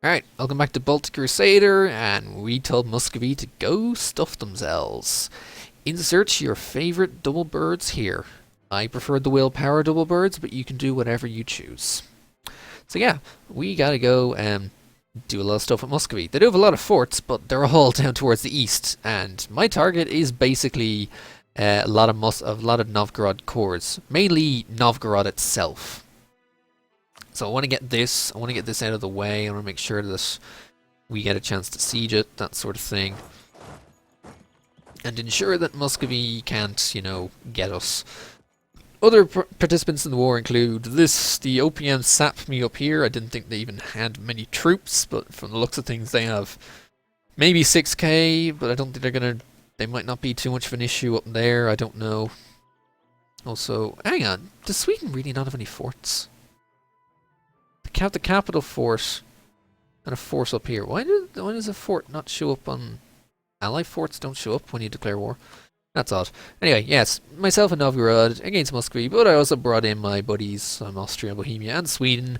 Alright, welcome back to Baltic Crusader, and we told Muscovy to go stuff themselves. Insert your favorite double birds here. I prefer the willpower double birds, but you can do whatever you choose. So yeah, we gotta go and do a lot of stuff at Muscovy. They do have a lot of forts, but they're all down towards the east, and my target is basically a lot of Novgorod cores, mainly Novgorod itself. So I want to get this. I want to get this out of the way. I want to make sure that we get a chance to siege it, that sort of thing, and ensure that Muscovy can't, get us. Other participants in the war include this. The OPM sapped me up here. I didn't think they even had many troops, but from the looks of things, they have maybe 6k. But I don't think they're gonna. They might not be too much of an issue up there. I don't know. Also, hang on. Does Sweden really not have any forts? Have the capital force and a force up here. Why does a fort not show up on ally forts? Don't show up when you declare war. That's odd. Anyway, yes, myself and Novgorod against Muscovy, but I also brought in my buddies Austria, Bohemia, and Sweden.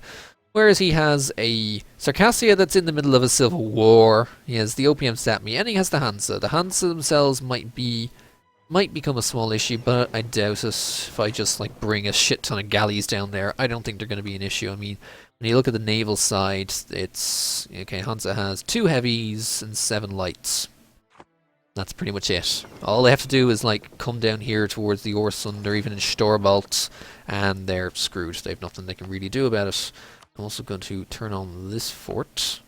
Whereas he has a Circassia that's in the middle of a civil war. He has the Opium Satmi, and he has the Hansa. The Hansa themselves might become a small issue, but I doubt it. If I just bring a shit ton of galleys down there, I don't think they're going to be an issue. I mean, when you look at the naval side, it's okay. Hansa has 2 heavies and 7 lights. That's pretty much it. All they have to do is come down here towards the Orsund or even in Storbalt, and they're screwed. They have nothing they can really do about it. I'm also going to turn on this fort.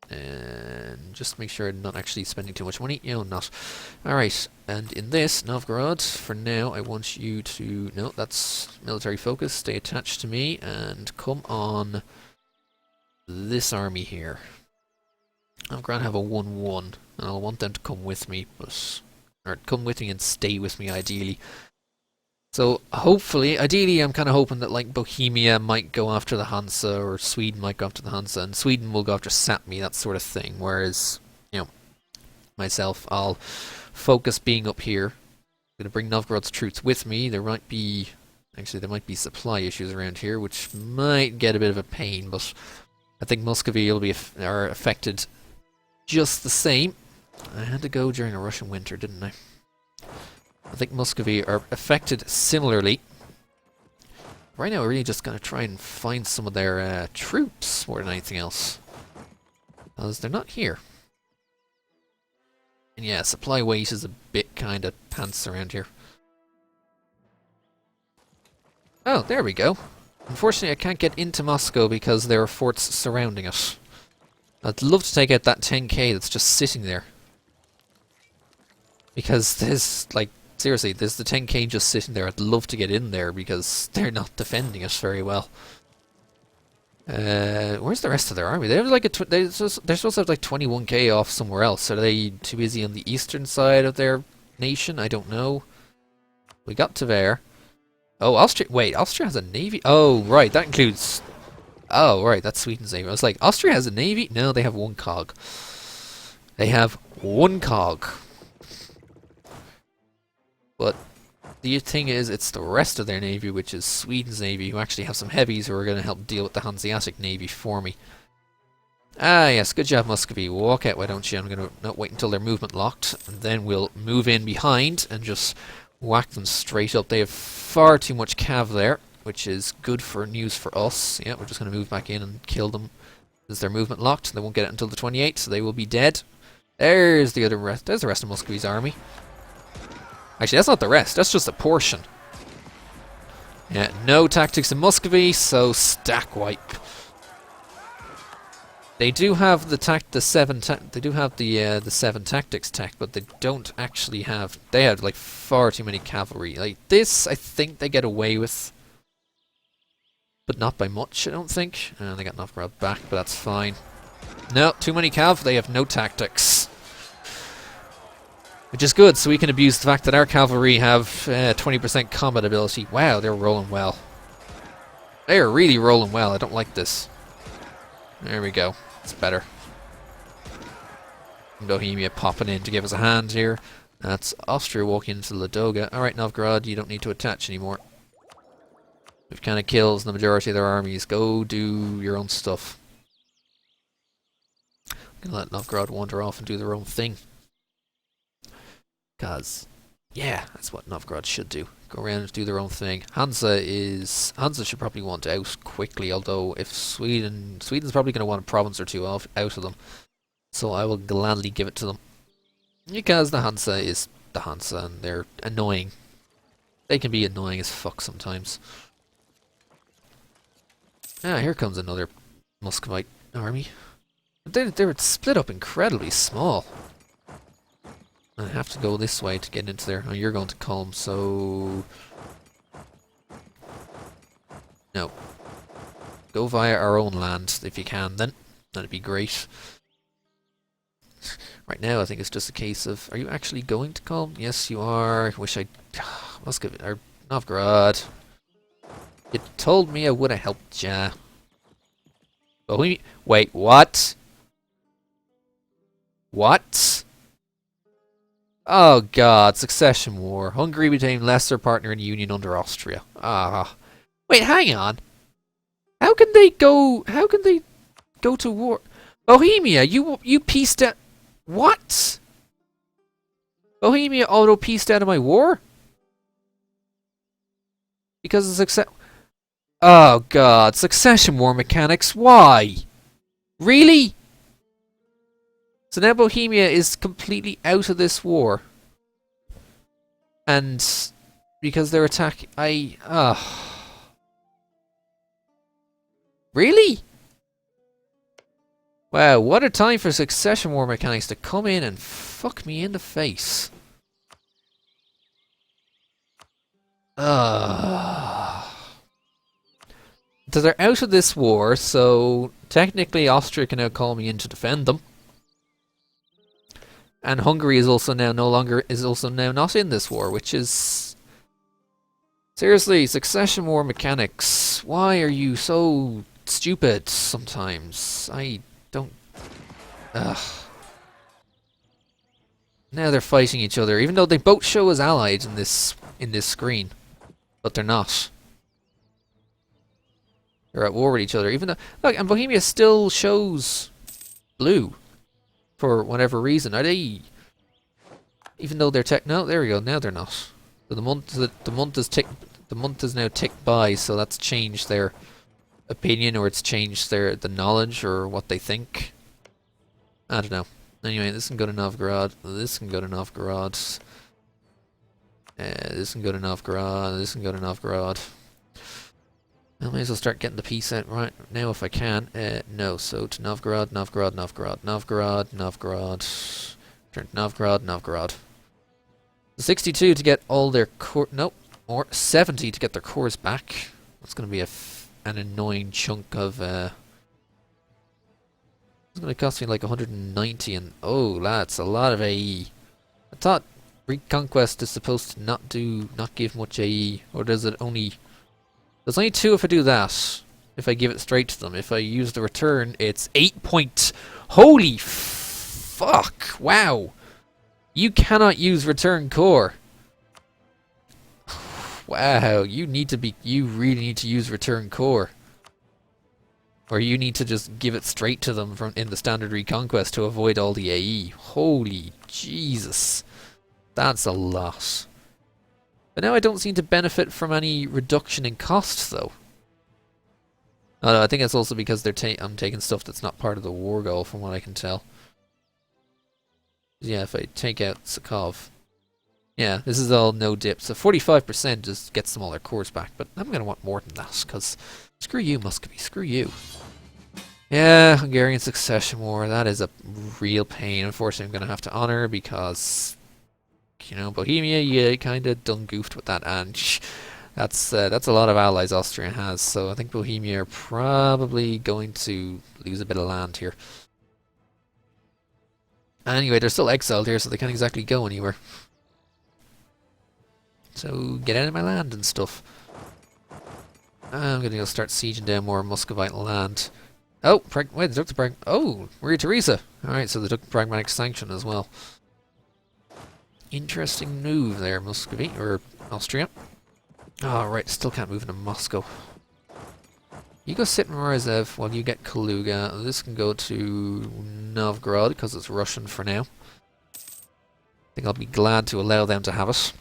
And just make sure I'm not actually spending too much money. Not. Alright, and in this, Novgorod, for now, I want you to... No, that's military focus. Stay attached to me, and come on this army here. I'm going to have a 1-1, and I'll want them to come with me, or come with me and stay with me, ideally. So, hopefully, ideally, I'm kind of hoping that, Bohemia might go after the Hansa, or Sweden might go after the Hansa, and Sweden will go after Sapmi, that sort of thing. Whereas, myself, I'll focus being up here. I'm going to bring Novgorod's troops with me. There might be supply issues around here, which might get a bit of a pain, but I think Muscovy are affected just the same. I had to go during a Russian winter, didn't I? I think Muscovy are affected similarly. Right now, we're really just going to try and find some of their troops more than anything else, because they're not here. And yeah, supply weight is a bit kind of pants around here. Oh, there we go. Unfortunately, I can't get into Moscow because there are forts surrounding it. I'd love to take out that 10k that's just sitting there, because there's seriously, there's the 10k just sitting there. I'd love to get in there because they're not defending it very well. Where's the rest of their army? They have they're supposed to have 21k off somewhere else. Are they too busy on the eastern side of their nation? I don't know. We got Tver. Oh, Austria. Wait, Austria has a navy. Oh, right, that includes. Oh, right, that's Sweden's navy. I was like, Austria has a navy? No, they have 1 cog. They have 1 cog. But the thing is, it's the rest of their navy, which is Sweden's navy, who actually have some heavies who are going to help deal with the Hanseatic navy for me. Ah, yes, good job, Muscovy. Walk out, why don't you? I'm going to not wait until they're movement locked, and then we'll move in behind and just whack them straight up. They have far too much cav there, which is good for news for us. Yeah, we're just going to move back in and kill them. As they're movement locked, they won't get it until the 28th, so they will be dead. There's the rest of Muscovy's army. Actually, that's not the rest. That's just a portion. Yeah, no tactics in Muscovy, so stack wipe. They do have the 7 tactics tech, but they don't actually have. They have far too many cavalry. This, I think they get away with, but not by much. I don't think. And they got Novgorod back, but that's fine. No, too many cav. They have no tactics. Which is good, so we can abuse the fact that our cavalry have 20% combat ability. Wow, they're rolling well. They are really rolling well. I don't like this. There we go. It's better. Bohemia popping in to give us a hand here. That's Austria walking into Ladoga. Alright, Novgorod, you don't need to attach anymore. We've kind of killed the majority of their armies. Go do your own stuff. Gonna let Novgorod wander off and do their own thing. Because, yeah, that's what Novgorod should do. Go around and do their own thing. Hansa should probably want out quickly, although if Sweden's probably going to want a province or two out of them. So I will gladly give it to them. Because the Hansa is the Hansa and they're annoying. They can be annoying as fuck sometimes. Ah, here comes another Muscovite army. They're split up incredibly small. I have to go this way to get into there. Oh, you're going to Culm, so... No. Go via our own land, if you can, then. That'd be great. Right now, I think it's just a case of... Are you actually going to Culm? Yes, you are. Wish I... Muscovite... Or Novgorod. You told me I would have helped ya. Wait, what? What? Oh god, succession war. Hungary became lesser partner in union under Austria. Ah. Wait, hang on. How can they go to war? Bohemia, you pieced out... What? Bohemia auto-pieced out of my war? Because of success... Oh god, succession war mechanics, why? Really? So now Bohemia is completely out of this war. And because they're attacking... Really? Wow, what a time for succession war mechanics to come in and fuck me in the face. So they're out of this war, so technically Austria can now call me in to defend them. And Hungary is also now not in this war, which is... Seriously, succession war mechanics. Why are you so stupid sometimes? I don't... Ugh. Now they're fighting each other, even though they both show as allied in this screen. But they're not. They're at war with each other, even though... Look, and Bohemia still shows blue. For whatever reason. Are they... Even though they're no, there we go, now they're not. So the month is now ticked by, so that's changed their opinion, or it's changed the knowledge, or what they think. I don't know. Anyway, this can go to Novgorod, this can go to Novgorod. This can go to Novgorod, this can go to Novgorod. I may as well start getting the peace out right now if I can. No, so to Novgorod, Novgorod, Novgorod, Novgorod, Novgorod. Turn to Novgorod, Novgorod. 62 to get all their core... Nope. Or 70 to get their cores back. That's going to be an annoying chunk of... It's going to cost me like 190 and... Oh, that's a lot of AE. I thought Reconquest is supposed to not give much AE. Or does it only... There's only 2 if I do that. If I give it straight to them. If I use the return, it's 8 point... Holy fuck! Wow! You cannot use return core. Wow, you really need to use return core. Or you need to just give it straight to them in the standard Reconquest to avoid all the AE. Holy Jesus. That's a lot. But now I don't seem to benefit from any reduction in cost, though. Oh, no, I think it's also because I'm taking stuff that's not part of the war goal, from what I can tell. Yeah, if I take out Sakov. Yeah, this is all no dip, so 45% just gets them all their cores back, but I'm going to want more than that, because screw you, Muscovy, screw you. Yeah, Hungarian Succession War, that is a real pain. Unfortunately, I'm going to have to honor, because... You know, Bohemia, you kind of done goofed with that, and that's a lot of allies Austria has. So I think Bohemia are probably going to lose a bit of land here. Anyway, they're still exiled here, so they can't exactly go anywhere. So get out of my land and stuff. I'm gonna go start sieging down more Muscovite land. Oh, wait, they took the oh, Maria Theresa. All right, so they took the pragmatic sanction as well. Interesting move there, Muscovy, or Austria. Oh, right, still can't move into Moscow. You go sit in Morozev while you get Kaluga. This can go to Novgorod because it's Russian for now. I think I'll be glad to allow them to have it.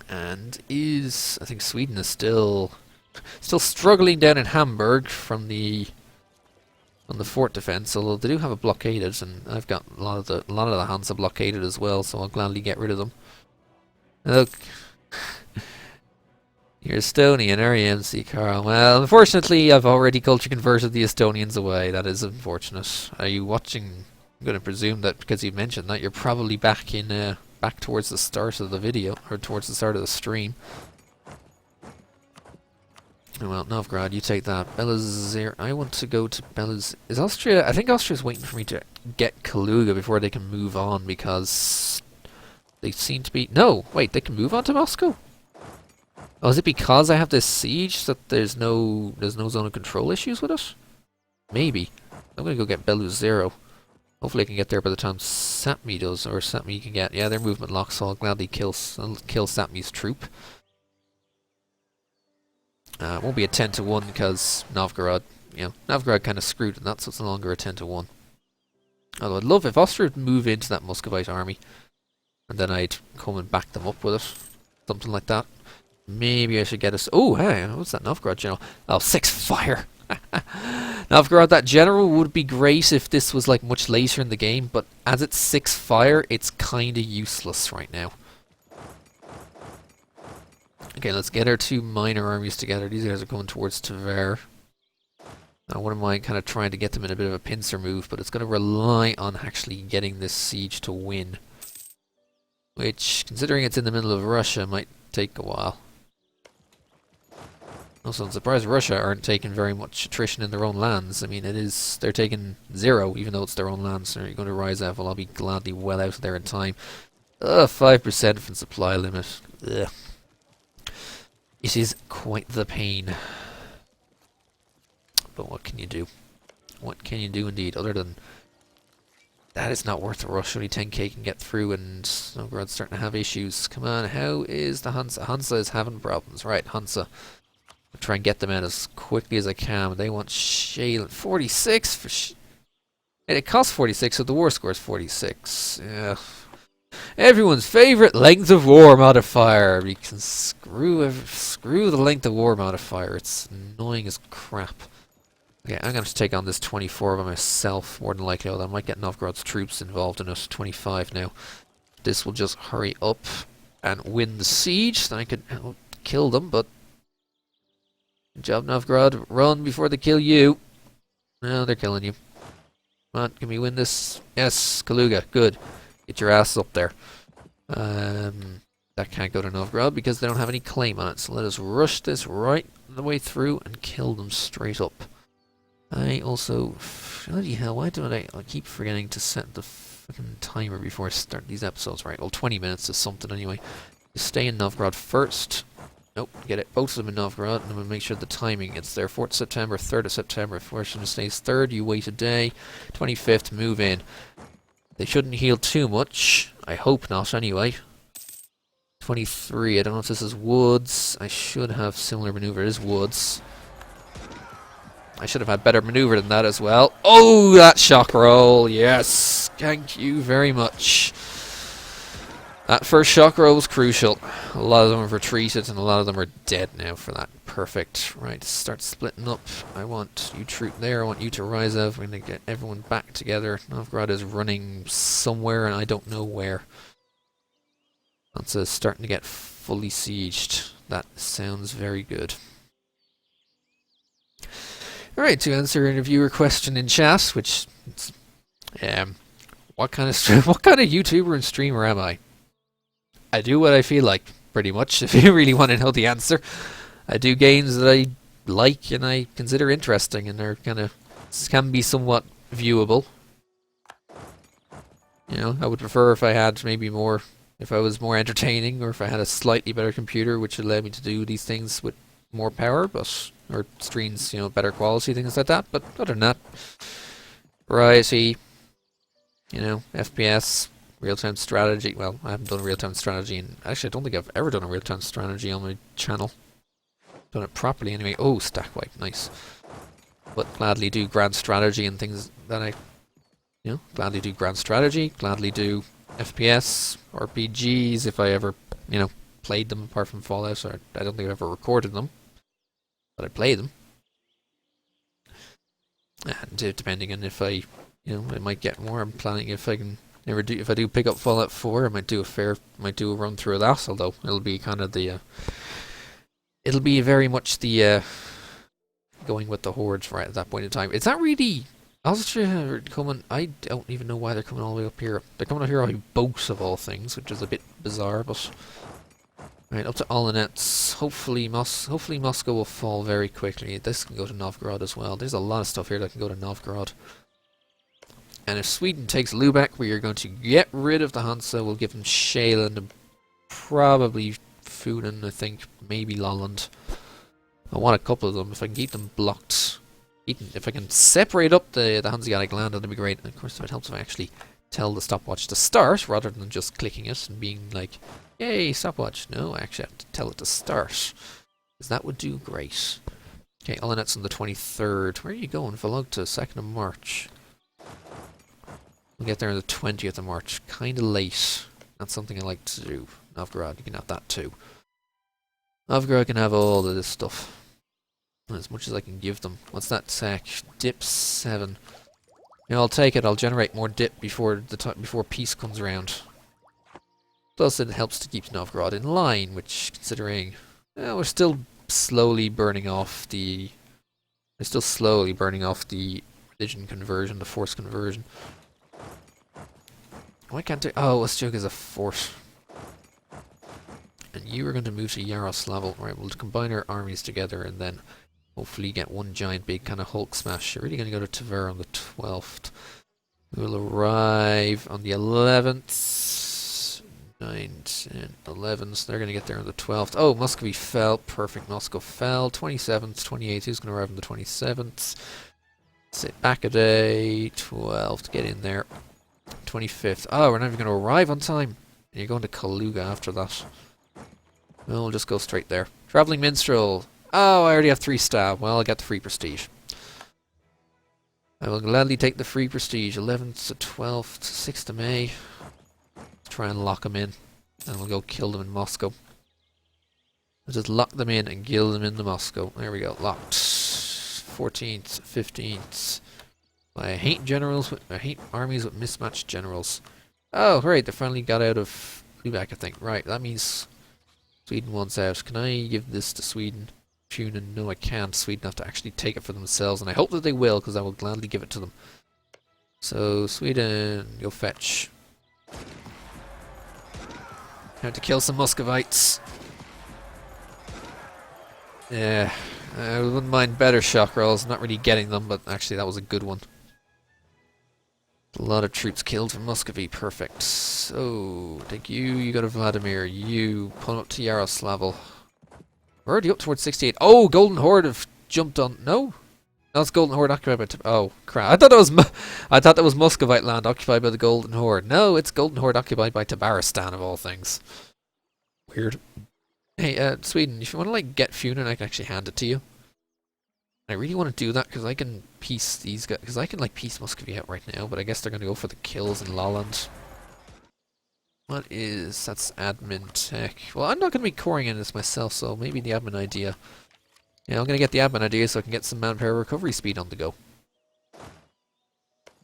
And I think Sweden is still struggling down in Hamburg from the fort defense, although they do have it blockaded, and I've got a lot of the Hansa blockaded as well, so I'll gladly get rid of them. Look, you're Estonian, are you, MC Carl? Well, unfortunately, I've already culture converted the Estonians away. That is unfortunate. Are you watching? I'm going to presume that because you mentioned that, you're probably back towards the start of the video, or towards the start of the stream. Oh, well, Novgorod, you take that. Belazir, I want to go to Belaz... Is Austria... I think Austria's waiting for me to get Kaluga before they can move on, because they seem to be... No! Wait, they can move on to Moscow? Oh, is it because I have this siege that there's no zone of control issues with it? Maybe. I'm gonna go get Beluzero. Hopefully I can get there by the time Satmi does, or Satmi can get... Yeah, their movement locks, so I'll gladly kill Satmi's troop. It won't be a 10-1 because Novgorod, Novgorod kind of screwed and that, so it's no longer a 10-1. Although I'd love if Austria would move into that Muscovite army, and then I'd come and back them up with it. Something like that. Maybe I should get us... Oh, hey, what's that Novgorod general? Oh, 6 fire! Novgorod, that general would be great if this was like much later in the game, but as it's 6 fire, it's kinda useless right now. Okay, let's get our 2 minor armies together. These guys are going towards Tver. I wouldn't mind kind of trying to get them in a bit of a pincer move, but it's going to rely on actually getting this siege to win. Which, considering it's in the middle of Russia, might take a while. Also, I'm surprised Russia aren't taking very much attrition in their own lands. I mean, they're taking 0, even though it's their own lands. So you're going to rise out. Well, I'll be gladly well out of there in time. 5% from supply limit. Ugh. It is quite the pain. But what can you do? What can you do indeed, other than... That is not worth a rush. Only 10k can get through, and Novgorod's starting to have issues. Come on, how is the Hansa? Hansa is having problems. Right, Hansa. I'll try and get them out as quickly as I can. They want Shale 46 for... it costs 46, so the war score is 46. Yeah. Everyone's favourite length of war modifier. You can screw the length of war modifier. It's annoying as crap. Okay, I'm going to take on this 24 by myself, more than likely, although I might get Novgorod's troops involved in it. 25 now. This will just hurry up and win the siege. Then I could kill them, but... Good job, Novgorod. Run before they kill you. No, they're killing you. Come on, can we win this? Yes, Kaluga, good. Get your ass up there. That can't go to Novgorod because they don't have any claim on it. So let us rush this right the way through and kill them straight up. I also... Bloody hell, why do I keep forgetting to set the fucking timer before I start these episodes? Right, well, 20 minutes is something anyway. You stay in Novgorod first. Nope, get it. Both of them in Novgorod, and I'm going to make sure the timing gets there. 4th September, 3rd of September. If Washington stays 3rd, you wait a day. 25th, move in. They shouldn't heal too much. I hope not, anyway. 23, I don't know if this is woods. I should have similar maneuver. It is woods. I should have had better maneuver than that as well. Oh, that shock roll. Yes. Thank you very much. That first shock roll was crucial. A lot of them have retreated and a lot of them are dead now for that. Perfect. Right, start splitting up. I want you troop there. I want you to rise up. We're going to get everyone back together. Novgorod is running somewhere and I don't know where. That's starting to get fully sieged. That sounds very good. Alright, to answer an viewer question in chat, which... what kind of YouTuber and streamer am I? I do what I feel like, pretty much, if you really want to know the answer. I do games that I like and I consider interesting, and they're can be somewhat viewable. You know, I would prefer if I had maybe more, if I was more entertaining, or if I had a slightly better computer, which would allow me to do these things with more power, or streams, better quality, things like that. But other than that, variety, FPS, real-time strategy. Well, I haven't done real-time strategy, and actually I don't think I've ever done a real-time strategy on my channel. Done it properly anyway. Oh, stack wipe, nice. But gladly do grand strategy and things that I, gladly do grand strategy, gladly do FPS, RPGs if I ever, played them apart from Fallout. Or I don't think I've ever recorded them, but I play them. And depending on if I, I might get more. I'm planning if I can if I do pick up Fallout 4, I might do a run through of that. Although it'll be kind of the, it'll be very much the going with the hordes right at that point in time. It's not really Austria coming. I don't even know why they're coming all the way up here. They're coming up here on boats of all things, which is a bit bizarre. But right up to Olonets. Hopefully Moscow will fall very quickly. This can go to Novgorod as well. There's a lot of stuff here that can go to Novgorod. And if Sweden takes Lubeck, we are going to get rid of the Hansa. We'll give them Shaland and probably Funen, I think, maybe Lolland. I want a couple of them. If I can keep them blocked, if I can separate up the Hanseatic land, that'd be great. And of course, it helps if I actually tell the stopwatch to start rather than just clicking it and being like, "Yay, stopwatch!" No, I actually have to tell it to start, because that would do great. Okay, Olonets on the 23rd. Where are you going? Vlog to 2nd of March. We'll get there on the 20th of March. Kind of late. That's something I like to do. Novgorod, you can have that too. Novgorod can have all of this stuff. As much as I can give them. What's that tech? Dip 7. Yeah, I'll take it. I'll generate more dip before peace comes around. Plus, it helps to keep Novgorod in line, which, considering we're still slowly burning off the religion conversion, the force conversion. Why can't I? Oh, Ustjug is a fort. And you are going to move to Yaroslavl. Right, we'll combine our armies together and then hopefully get one giant big kind of Hulk smash. You're really going to go to Tver on the 12th. We will arrive on the 11th. 9, 10, 11. So they're going to get there on the 12th. Oh, Muscovy fell. Perfect. Moscow fell. 27th, 28th. Who's going to arrive on the 27th? Sit back a day. 12th. Get in there. 25th. Oh, we're not even going to arrive on time. And you're going to Kaluga after that. Well, we'll just go straight there. Traveling Minstrel. Oh, I already have 3 stab. Well, I'll get the free prestige. I will gladly take the free prestige. 11th to 12th, 6th of May. Try and lock them in. And we'll go kill them in Moscow. We'll just lock them in and kill them in the Moscow. There we go. Locked. 14th, 15th. I hate armies with mismatched generals. Oh, right. They finally got out of Lubeck, I think. Right, that means Sweden wants out. Can I give this to Sweden? Funen? No, I can't. Sweden have to actually take it for themselves, and I hope that they will, because I will gladly give it to them. So, Sweden, go fetch. Have to kill some Muscovites. Yeah, I wouldn't mind better shock rolls. Not really getting them, but actually that was a good one. A lot of troops killed from Muscovy. Perfect. So, take you. You go to Vladimir. You pull up to Yaroslavl. We're already up towards 68. Oh, Golden Horde have jumped on. No, that's Golden Horde occupied by. Oh crap! I thought that was Muscovite land occupied by the Golden Horde. No, it's Golden Horde occupied by Tabaristan of all things. Weird. Hey, Sweden, if you want to get Funen, I can actually hand it to you. I really want to do that because I can piece these guys. Because I can piece Muscovy out right now, but I guess they're going to go for the kills in Lolland. That's admin tech. Well, I'm not going to be coring in this myself, so maybe the admin idea. Yeah, I'm going to get the admin idea so I can get some manpower recovery speed on the go.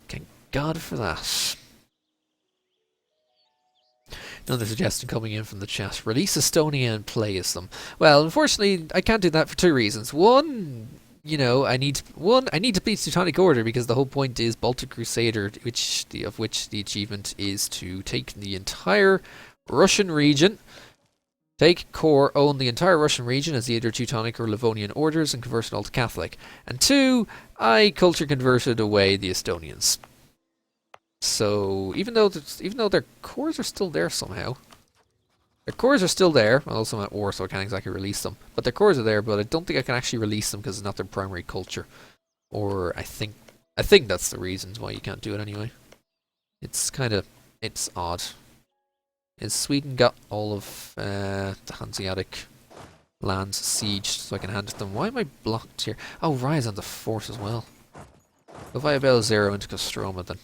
Thank God for that. Another suggestion coming in from the chat. Release Estonia and play as them. Well, unfortunately, I can't do that for 2 reasons. One, I need to beat Teutonic Order because the whole point is Baltic Crusader, of which the achievement is to take the entire Russian region, own the entire Russian region as either Teutonic or Livonian orders and convert it all to Catholic. And 2, I culture converted away the Estonians. So even though their cores are still there somehow. Their cores are still there. Well, also I'm at war, so I can't exactly release them. But their cores are there, but I don't think I can actually release them because it's not their primary culture. Or I think that's the reasons why you can't do it anyway. It's odd. Has Sweden got all of the Hanseatic lands sieged so I can hand it to them. Why am I blocked here? Oh, Rise on the fort as well. If I have L0 into Kostroma, then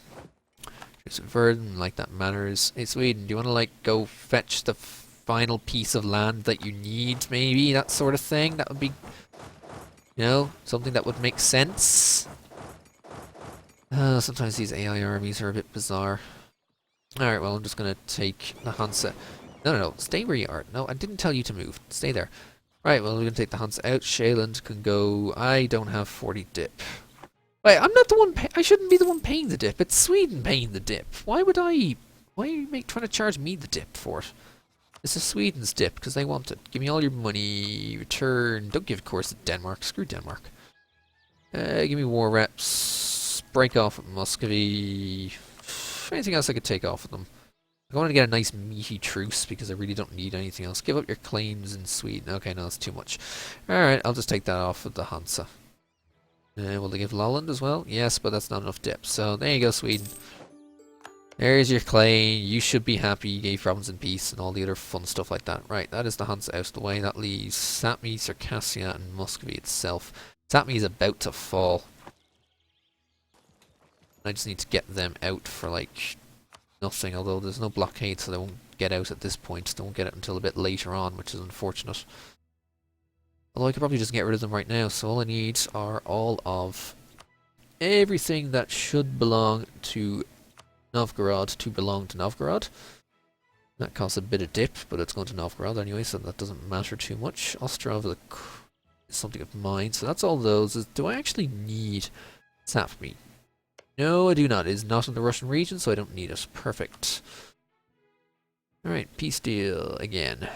there's a Verdun, like that matters. Hey, Sweden, do you want to, like, go fetch the final piece of land that you need, maybe? That sort of thing? That would be, you know, something that would make sense. Sometimes these AI armies are a bit bizarre. Alright, well, I'm just going to take the Hansa. No, stay where you are. No, I didn't tell you to move. Stay there. Right, well, we're going to take the Hansa out. Shaland can go. I don't have 40 dip. Wait, I'm not the one. I shouldn't be the one paying the dip. It's Sweden paying the dip. Why would I? Why are you trying to charge me the dip for it? This is Sweden's dip because they want it. Give me all your money. Return. Don't give, of course, to Denmark. Screw Denmark. Give me war reps. Break off with Muscovy. Anything else I could take off of them? I want to get a nice meaty truce because I really don't need anything else. Give up your claims in Sweden. Okay, no, that's too much. Alright, I'll just take that off of the Hansa. Will they give Lolland as well? Yes, but that's not enough dip. So there you go, Sweden. There's your claim. You should be happy you gave province in peace and all the other fun stuff like that. Right, that is the Hansa out of the way. That leaves Sapmi, Circassia, and Muscovy itself. Sapmi is about to fall. I just need to get them out for, like, nothing. Although there's no blockade, so they won't get out at this point. They won't get it until a bit later on, which is unfortunate. Although I could probably just get rid of them right now, so all I need are all of everything that should belong to Novgorod to belong to Novgorod. That costs a bit of dip, but it's going to Novgorod anyway, so that doesn't matter too much. Ostrov is something of mine, so that's all those. Do I actually need Sapmi? No, I do not. It is not in the Russian region, so I don't need it. Perfect. Alright, peace deal again.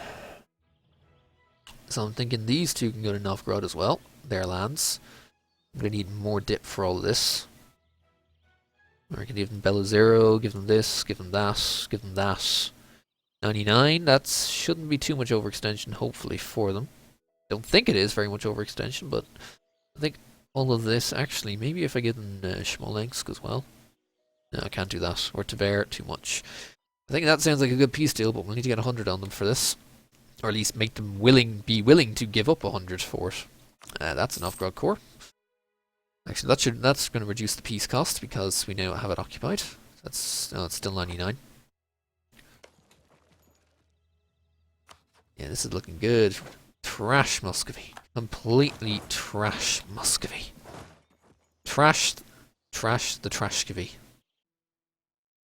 So I'm thinking these two can go to Novgorod as well. Their lands. I'm going to need more dip for all of this. Or I can give them Belazero, give them this, give them that, give them that. 99, that shouldn't be too much overextension, hopefully, for them. Don't think it is very much overextension, but I think all of this, actually, maybe if I give them Smolensk as well. No, I can't do that. Or Tver, too much. I think that sounds like a good peace deal, but we'll need to get 100 on them for this. Or at least make them be willing to give up 100 for it. That's an Novgorod core. Actually, that's going to reduce the peace cost because we now have it occupied. It's still 99. Yeah, this is looking good. Trash Muscovy. Completely trash Muscovy. Trash the Trashkovy.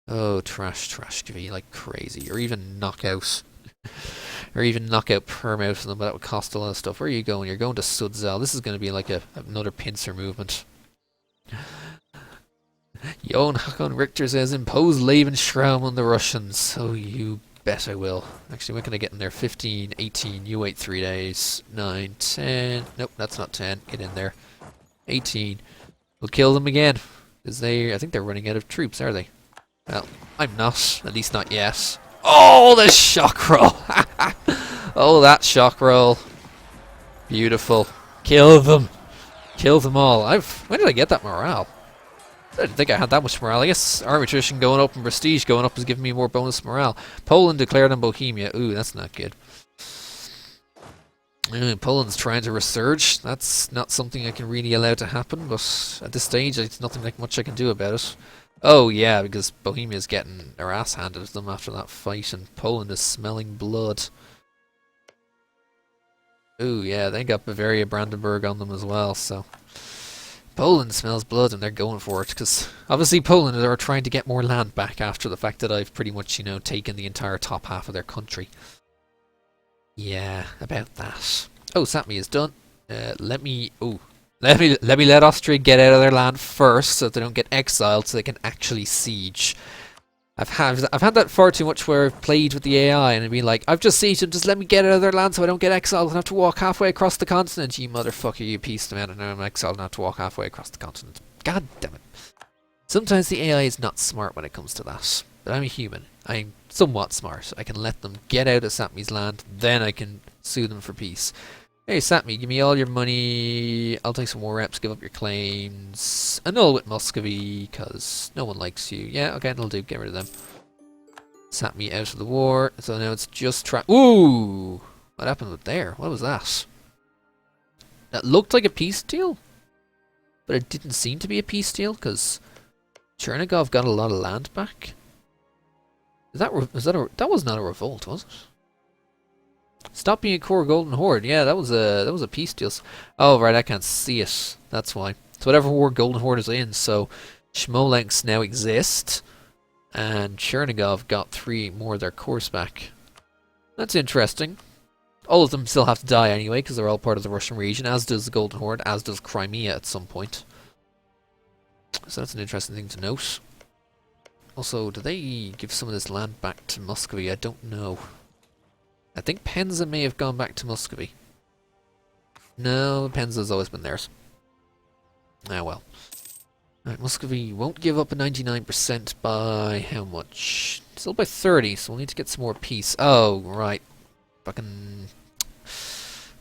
Oh, Trashkovy like crazy. Or even knockout. Or even knockout perm out of them, but that would cost a lot of stuff. Where are you going? You're going to Sudzal. This is going to be like another pincer movement. Johann Hakon Richter says, impose Lebensraum on the Russians. Oh, you bet I will. Actually, when can I get in there? 15, 18, you wait 3 days. 9, 10. Nope, that's not 10. Get in there. 18. We'll kill them again. Because I think they're running out of troops, are they? Well, I'm not. At least not yet. Oh, the shock roll! Oh, that shock roll. Beautiful. Kill them. Kill them all. When did I get that morale? I didn't think I had that much morale. I guess army attrition going up and prestige going up is giving me more bonus morale. Poland declared on Bohemia. Ooh, that's not good. Poland's trying to resurge. That's not something I can really allow to happen, but at this stage, there's nothing like much I can do about it. Oh yeah, because Bohemia's getting their ass handed to them after that fight, and Poland is smelling blood. Ooh yeah, they got Bavaria Brandenburg on them as well, so Poland smells blood and they're going for it, because obviously Poland are trying to get more land back after the fact that I've pretty much, taken the entire top half of their country. Yeah, about that. Oh, Sapmi is done. Let me let Austria get out of their land first, so that they don't get exiled, so they can actually siege. I've had that far too much where I've played with the AI and I've been like, I've just sieged them, just let me get out of their land so I don't get exiled and have to walk halfway across the continent. You motherfucker, you piece of man, and now I'm exiled and have to walk halfway across the continent. God damn it. Sometimes the AI is not smart when it comes to that, but I'm a human. I'm somewhat smart. I can let them get out of Sapmi's land, then I can sue them for peace. Hey, Sapmi, give me all your money. I'll take some more reps, give up your claims. Annul with Muscovy, because no one likes you. Yeah, okay, that'll do. Get rid of them. Sapmi out of the war. So now it's just Ooh! What happened with there? What was that? That looked like a peace deal, but it didn't seem to be a peace deal because Chernigov got a lot of land back. That was not a revolt, was it? Stop being a core Golden Horde. Yeah, that was a peace deal. Oh right, I can't see it. That's why. So whatever war Golden Horde is in, so Smolensk now exist, and Chernigov got 3 more of their cores back. That's interesting. All of them still have to die anyway, because they're all part of the Russian region, as does the Golden Horde, as does Crimea at some point. So that's an interesting thing to note. Also, do they give some of this land back to Muscovy? I don't know. I think Penza may have gone back to Muscovy. No, Penza's always been theirs. Ah well. Right, Muscovy won't give up a 99% by how much? Still by 30, so we'll need to get some more peace. Oh, right. Fucking...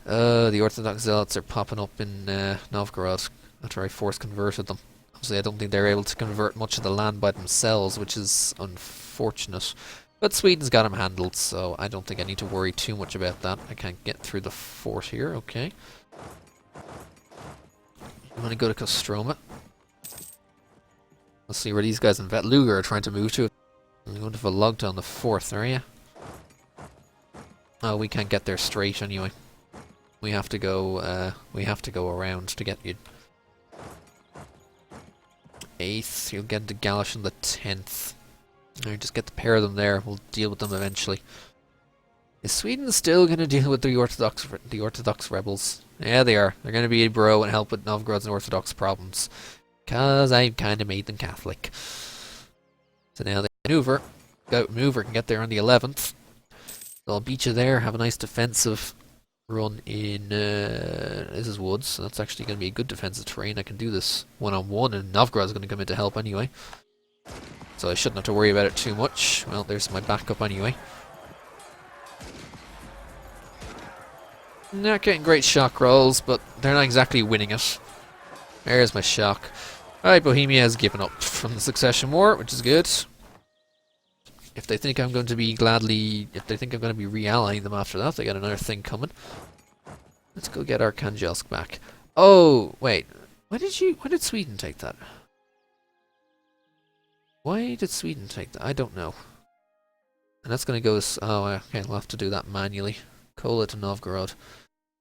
the Orthodox Zealots are popping up in Novgorod after I force converted them. Obviously, I don't think they're able to convert much of the land by themselves, which is unfortunate. But Sweden's got them handled, so I don't think I need to worry too much about that. I can't get through the fort here, okay. I'm gonna go to Kostroma. Let's see where these guys in Vetluga are trying to move to. I'm going to Vologda on the 4th, are you? Oh, we can't get there straight anyway. We have to go around to get you. 8th, you'll get to Galish on the 10th. Alright, just get the pair of them there. We'll deal with them eventually. Is Sweden still going to deal with the Orthodox rebels? Yeah, they are. They're going to be a bro and help with Novgorod's Orthodox problems. Because I kind of made them Catholic. So now they maneuver. Maneuver can get there on the 11th. So I'll beat you there. Have a nice defensive run in... this is woods, so that's actually going to be a good defensive terrain. I can do this one-on-one, and Novgorod's going to come in to help anyway. So I shouldn't have to worry about it too much. Well, there's my backup anyway. Not getting great shock rolls, but they're not exactly winning it. There's my shock. Alright, Bohemia has given up from the Succession War, which is good. If they think I'm going to be re-allying them after that, they got another thing coming. Let's go get Arkhangelsk back. Oh, wait. Why did Sweden take that? Why did Sweden take that? I don't know. And that's going to go... Oh, okay, we'll have to do that manually. Kola to Novgorod.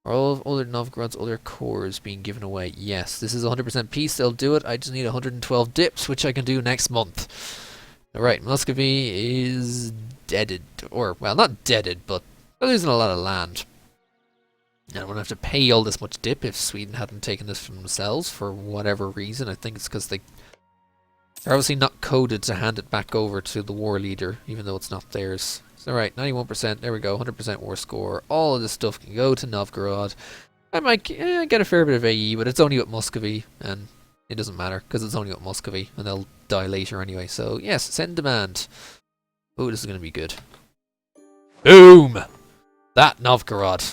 Are all of other Novgorod's other cores being given away? Yes, this is 100% peace, they'll do it. I just need 112 dips, which I can do next month. Alright, Muscovy is deaded. Or, well, not deaded, but they're losing a lot of land. And I wouldn't have to pay all this much dip if Sweden hadn't taken this for themselves for whatever reason. I think it's because they're obviously not coded to hand it back over to the war leader, even though it's not theirs. Alright, 91%, there we go, 100% war score. All of this stuff can go to Novgorod. I might get a fair bit of AE, but it's only with Muscovy, and it doesn't matter, because it's only with Muscovy, and they'll die later anyway. So, yes, send demand. Oh, this is going to be good. Boom! That Novgorod.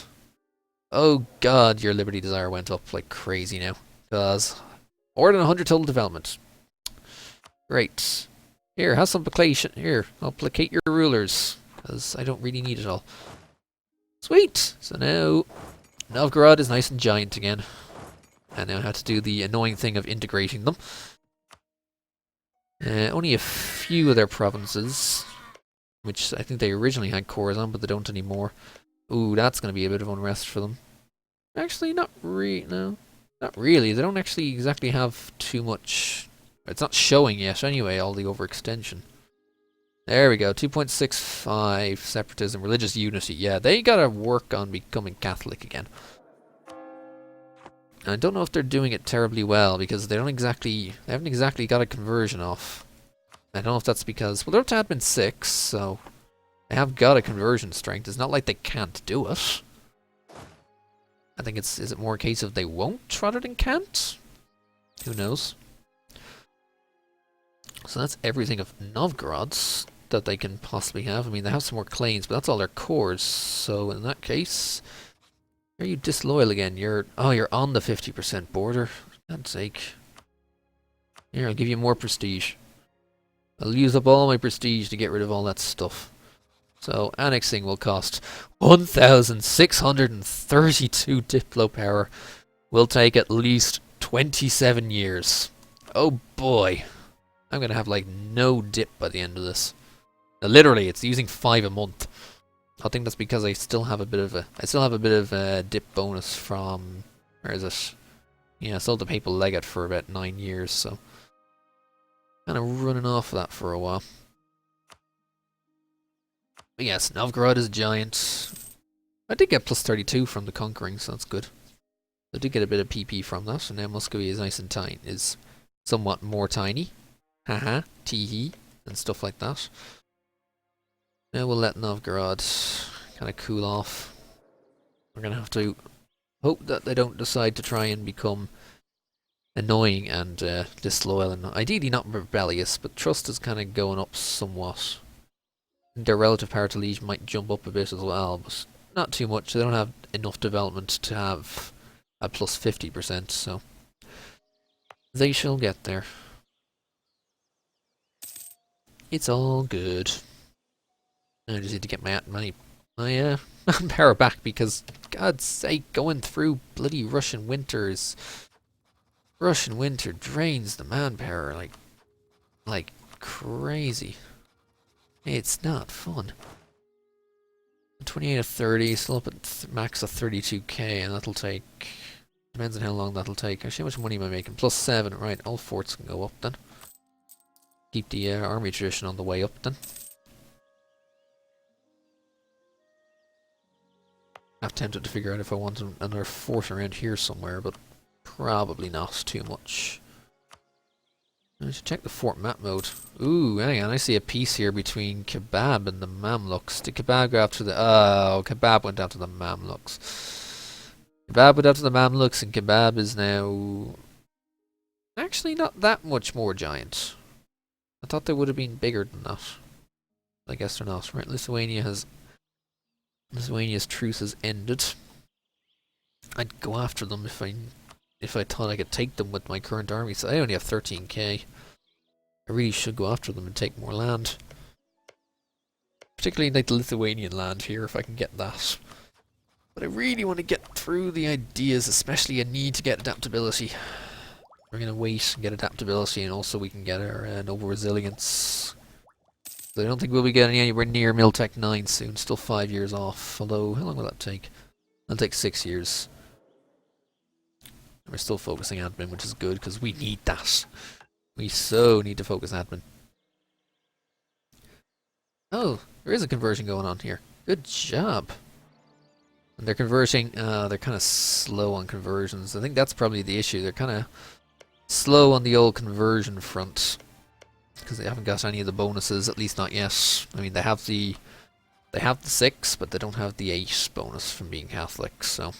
Oh god, your Liberty Desire went up like crazy now. Because more than 100 total development. Great. Here, have some placation. Here, I'll placate your rulers. Because I don't really need it all. Sweet! So now, Novgorod is nice and giant again. And now I have to do the annoying thing of integrating them. Only a few of their provinces, which I think they originally had cores on, but they don't anymore. Ooh, that's going to be a bit of unrest for them. Actually, not no. Not really. They don't actually exactly have too much... It's not showing yet anyway, all the overextension. There we go, 2.65 separatism, religious unity. Yeah, they gotta work on becoming Catholic again. And I don't know if they're doing it terribly well because they haven't exactly got a conversion off. I don't know if that's because, well, they're up to admin 6, so they have got a conversion strength. It's not like they can't do it. I think is it more a case of they won't rather than can't? Who knows? So that's everything of Novgorod's that they can possibly have. I mean, they have some more claims, but that's all their cores. So in that case, are you disloyal again? You're on the 50% border. For God's sake. Here, I'll give you more prestige. I'll use up all my prestige to get rid of all that stuff. So annexing will cost 1,632 Diplo power. Will take at least 27 years. Oh boy. I'm gonna have like no dip by the end of this. Now, literally, it's using 5 a month. I think that's because I still have a bit of a dip bonus from, where is it? Yeah, I sold the Papal Legate for about 9 years, so kind of running off of that for a while. But yes, Novgorod is giant. I did get plus 32 from the conquering, so that's good. I did get a bit of PP from that, and now Muscovy is nice and tiny, is somewhat more tiny. Haha, teehee, and stuff like that. Now we'll let Novgorod kind of cool off. We're gonna have to hope that they don't decide to try and become annoying and disloyal, and ideally not rebellious, but trust is kind of going up somewhat. Their relative power to liege might jump up a bit as well, but not too much. They don't have enough development to have a plus 50%, so they shall get there. It's all good. I just need to get my manpower back, because God's sake, going through bloody Russian winters. Russian winter drains the manpower like crazy. It's not fun. 28 of 30, still up at max of 32k, and that'll take, depends on how long that'll take. Actually, how much money am I making? Plus 7, right, all forts can go up then. Keep the army tradition on the way up then. I'm tempted to figure out if I want another fort around here somewhere, but probably not too much. I should check the fort map mode. Ooh, hang on, I see a piece here between Kebab and the Mamluks. Did Kebab go after the... Oh, Kebab went after the Mamluks. Kebab went after the Mamluks, and Kebab is now... actually not that much more giant. I thought they would have been bigger than that. I guess they're not. Right, Lithuania's truce has ended. I'd go after them if I thought I could take them with my current army. So I only have 13k. I really should go after them and take more land. Particularly like the Lithuanian land here, if I can get that. But I really want to get through the ideas, especially a need to get adaptability. We're going to wait and get adaptability, and also we can get our noble resilience. So I don't think we'll be getting anywhere near Miltech 9 soon, still 5 years off. Although, how long will that take? That'll take 6 years. We're still focusing admin, which is good, because we need that. We so need to focus admin. Oh, there is a conversion going on here. Good job. And they're converting, they're kind of slow on conversions. I think that's probably the issue. They're kind of slow on the old conversion front, because they haven't got any of the bonuses, at least not yet. I mean, they have the 6, but they don't have the 8 bonus from being Catholic, so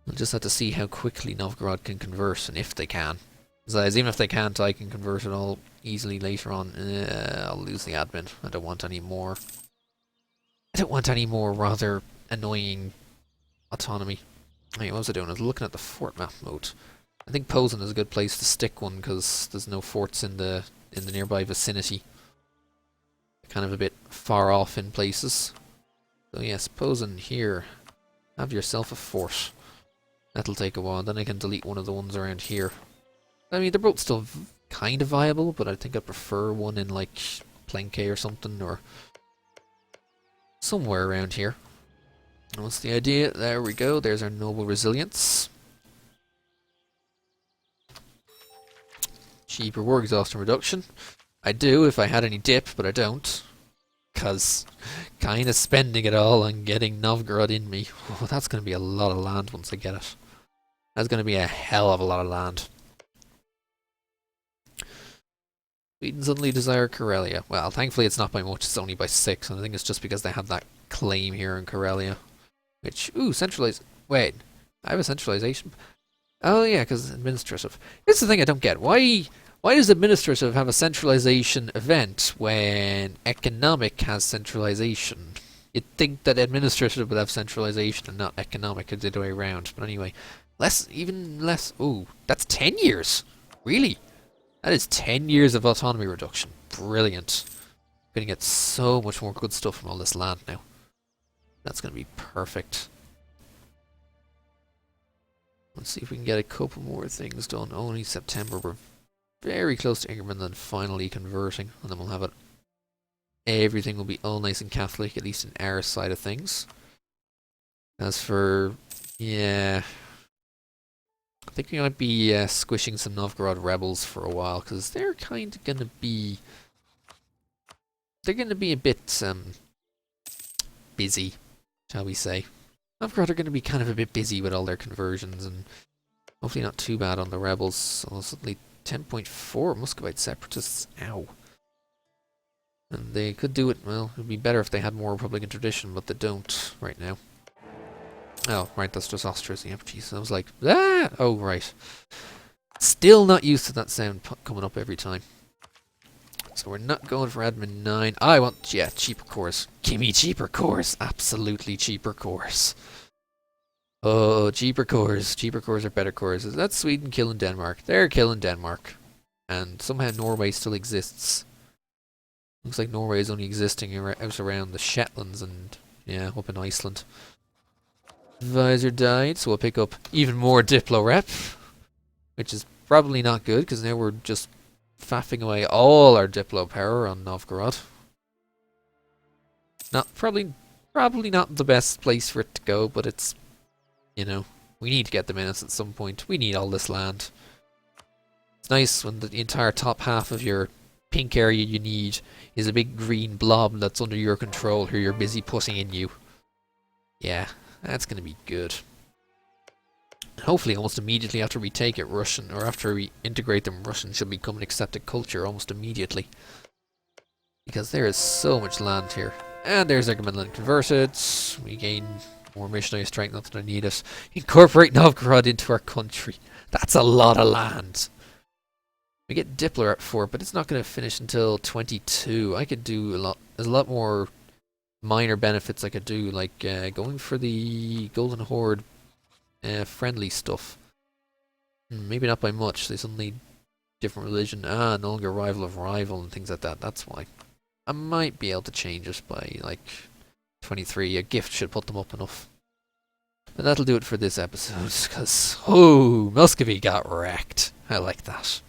we'll just have to see how quickly Novgorod can convert, and if they can. Besides, even if they can't, I can convert it all easily later on. I'll lose the admin. I don't want any more. I don't want any more rather annoying autonomy. Hey, what was I doing? I was looking at the fort map mode. I think Posen is a good place to stick one, because there's no forts in the nearby vicinity. Kind of a bit far off in places. So yes, Posen here. Have yourself a fort. That'll take a while. Then I can delete one of the ones around here. I mean, they're both still kind of viable, but I think I prefer one in like Plenke or something, or somewhere around here. And what's the idea? There we go. There's our noble resilience. Cheaper war exhaustion reduction. I do if I had any dip, but I don't. Because kind of spending it all on getting Novgorod in me. Oh, that's going to be a lot of land once I get it. That's going to be a hell of a lot of land. Sweden suddenly desire Karelia. Well, thankfully it's not by much, it's only by 6, and I think it's just because they have that claim here in Karelia. Which, ooh, centralized. Wait, I have a centralization. Oh yeah, because administrative. Here's the thing I don't get. Why does administrative have a centralization event when economic has centralization? You'd think that administrative would have centralization and not economic, or the other way around. But anyway, even less. Ooh, that's 10 years. Really? That is 10 years of autonomy reduction. Brilliant. Gonna get so much more good stuff from all this land now. That's gonna be perfect. Let's see if we can get a couple more things done. Only September. We're very close to Ingerman and finally converting, and then we'll have it. Everything will be all nice and Catholic, at least in our side of things. As for, yeah, I think we might be squishing some Novgorod rebels for a while, because they're kind of gonna be, a bit busy, shall we say. Novgorod are going to be kind of a bit busy with all their conversions, and hopefully not too bad on the rebels. So suddenly 10.4 Muscovite separatists. Ow. And they could do it, well, it would be better if they had more Republican tradition, but they don't right now. Oh, right, that's just Austria's. Yeah, jeez, I was like, ah! Oh, right. Still not used to that sound coming up every time. So we're not going for admin 9. I want, yeah, cheaper cores. Give me cheaper cores. Absolutely cheaper cores. Oh, cheaper cores. Cheaper cores are better cores. That's Sweden killing Denmark. They're killing Denmark. And somehow Norway still exists. Looks like Norway is only existing out around the Shetlands and, yeah, up in Iceland. Advisor died, so we'll pick up even more Diplo rep. Which is probably not good, because now we're just faffing away all our Diplo power on Novgorod. Probably not the best place for it to go, but it's, you know, we need to get the minutes at some point. We need all this land. It's nice when the entire top half of your pink area you need is a big green blob that's under your control who you're busy putting in you. Yeah, that's gonna be good. Hopefully almost immediately after we take it, Russian, or after we integrate them, Russian should become an accepted culture almost immediately. Because there is so much land here. And there's our Gemeinland converted. We gain more missionary strength, not that I need it. Incorporate Novgorod into our country. That's a lot of land. We get Dipler at 4, but it's not going to finish until 22. I could do a lot. There's a lot more minor benefits I could do, like going for the Golden Horde friendly stuff. Maybe not by much. They suddenly different religion. No longer rival of rival and things like that. That's why. I might be able to change it by like 23. A gift should put them up enough. But that'll do it for this episode, because, oh, Muscovy got wrecked. I like that.